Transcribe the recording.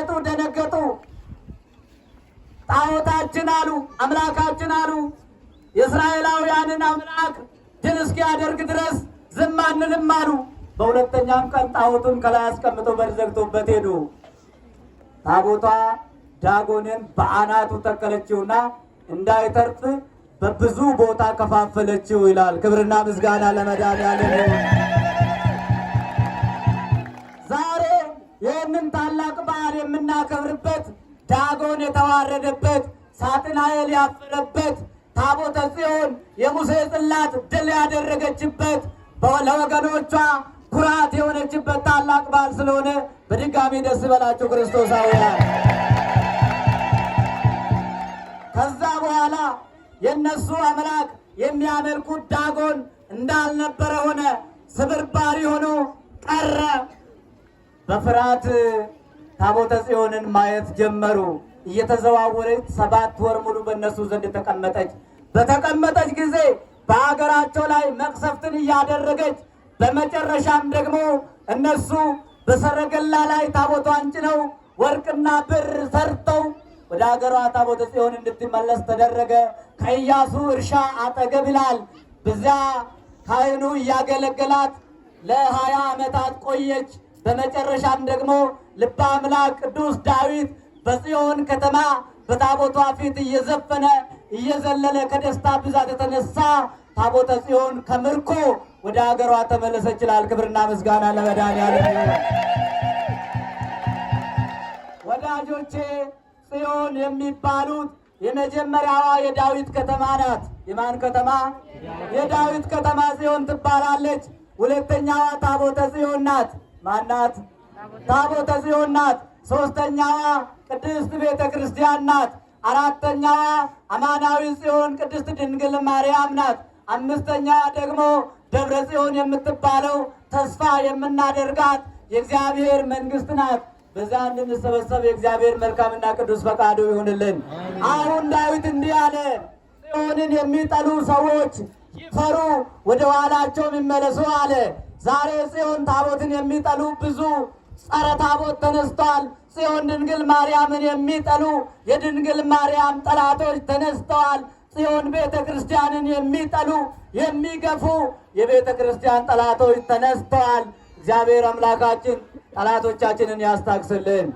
ሲመጡ ደነገጡ። ጣዖታችን አሉ፣ አምላካችን አሉ። የእስራኤላውያንን አምላክ ድል እስኪያደርግ ድረስ ዝም አንልም አሉ። በሁለተኛም ቀን ጣዖቱን ከላይ አስቀምጠው በር ዘግተውበት ሄዱ። ታቦቷ ዳጎንን በአናቱ ተከለችውና እንዳይተርፍ በብዙ ቦታ ከፋፈለችው ይላል። ክብርና ምስጋና ለመድኃኒዓለም ይሁን። ዛሬ ይህንን ታላቅ በዓል የምናከብርበት ዳጎን የተዋረደበት፣ ሳጥናኤል ያፈረበት፣ ታቦተ ጽዮን የሙሴ ጽላት ድል ያደረገችበት፣ ለወገኖቿ ኩራት የሆነችበት ታላቅ በዓል ስለሆነ በድጋሚ ደስ በላችሁ ክርስቶሳውያን። ከዛ በኋላ የነሱ አምላክ የሚያመልኩት ዳጎን እንዳልነበረ ሆነ፣ ስብርባሪ ሆኖ ቀረ። በፍርሃት ታቦተ ጽዮንን ማየት ጀመሩ። እየተዘዋወረች 7 ወር ሙሉ በእነሱ ዘንድ ተቀመጠች። በተቀመጠች ጊዜ በአገራቸው ላይ መቅሰፍትን እያደረገች፣ በመጨረሻም ደግሞ እነሱ በሰረገላ ላይ ታቦቷን ጭነው ወርቅና ብር ሰርተው ወደ አገሯ ታቦተ ጽዮን እንድትመለስ ተደረገ። ከኢያሱ እርሻ አጠገብ ይላል። በዚያ ካህኑ እያገለገላት ለ20 ዓመታት ቆየች። በመጨረሻም ደግሞ ልበ አምላክ ቅዱስ ዳዊት በጽዮን ከተማ በታቦቷ ፊት እየዘፈነ እየዘለለ ከደስታ ብዛት የተነሳ ታቦተ ጽዮን ከምርኮ ወደ አገሯ ተመለሰች ይላል። ክብርና ምስጋና ለመድኃኒዓለም ይሁን። ወዳጆቼ ጽዮን የሚባሉት የመጀመሪያዋ የዳዊት ከተማ ናት። የማን ከተማ? የዳዊት ከተማ ጽዮን ትባላለች። ሁለተኛዋ ታቦተ ጽዮን ናት። ማናት? ታቦተ ጽዮን ናት። ሶስተኛዋ ቅድስት ቤተ ክርስቲያን ናት። አራተኛዋ አማናዊ ጽዮን ቅድስት ድንግል ማርያም ናት። አምስተኛዋ ደግሞ ደብረ ጽዮን የምትባለው ተስፋ የምናደርጋት የእግዚአብሔር መንግስት ናት። በዛ እንድንሰበሰብ የእግዚአብሔር መልካምና ቅዱስ ፈቃዱ ይሁንልን። አሁን ዳዊት እንዲህ አለ፣ ጽዮንን የሚጠሉ ሰዎች ይፈሩ፣ ወደ ኋላቸው ይመለሱ አለ። ዛሬ ጽዮን ታቦትን የሚጠሉ ብዙ ጸረ ታቦት ተነስተዋል። ጽዮን ድንግል ማርያምን የሚጠሉ የድንግል ማርያም ጠላቶች ተነስተዋል። ጽዮን ቤተ ክርስቲያንን የሚጠሉ የሚገፉ የቤተ ክርስቲያን ጠላቶች ተነስተዋል። እግዚአብሔር አምላካችን ጠላቶቻችንን ያስታግስልን።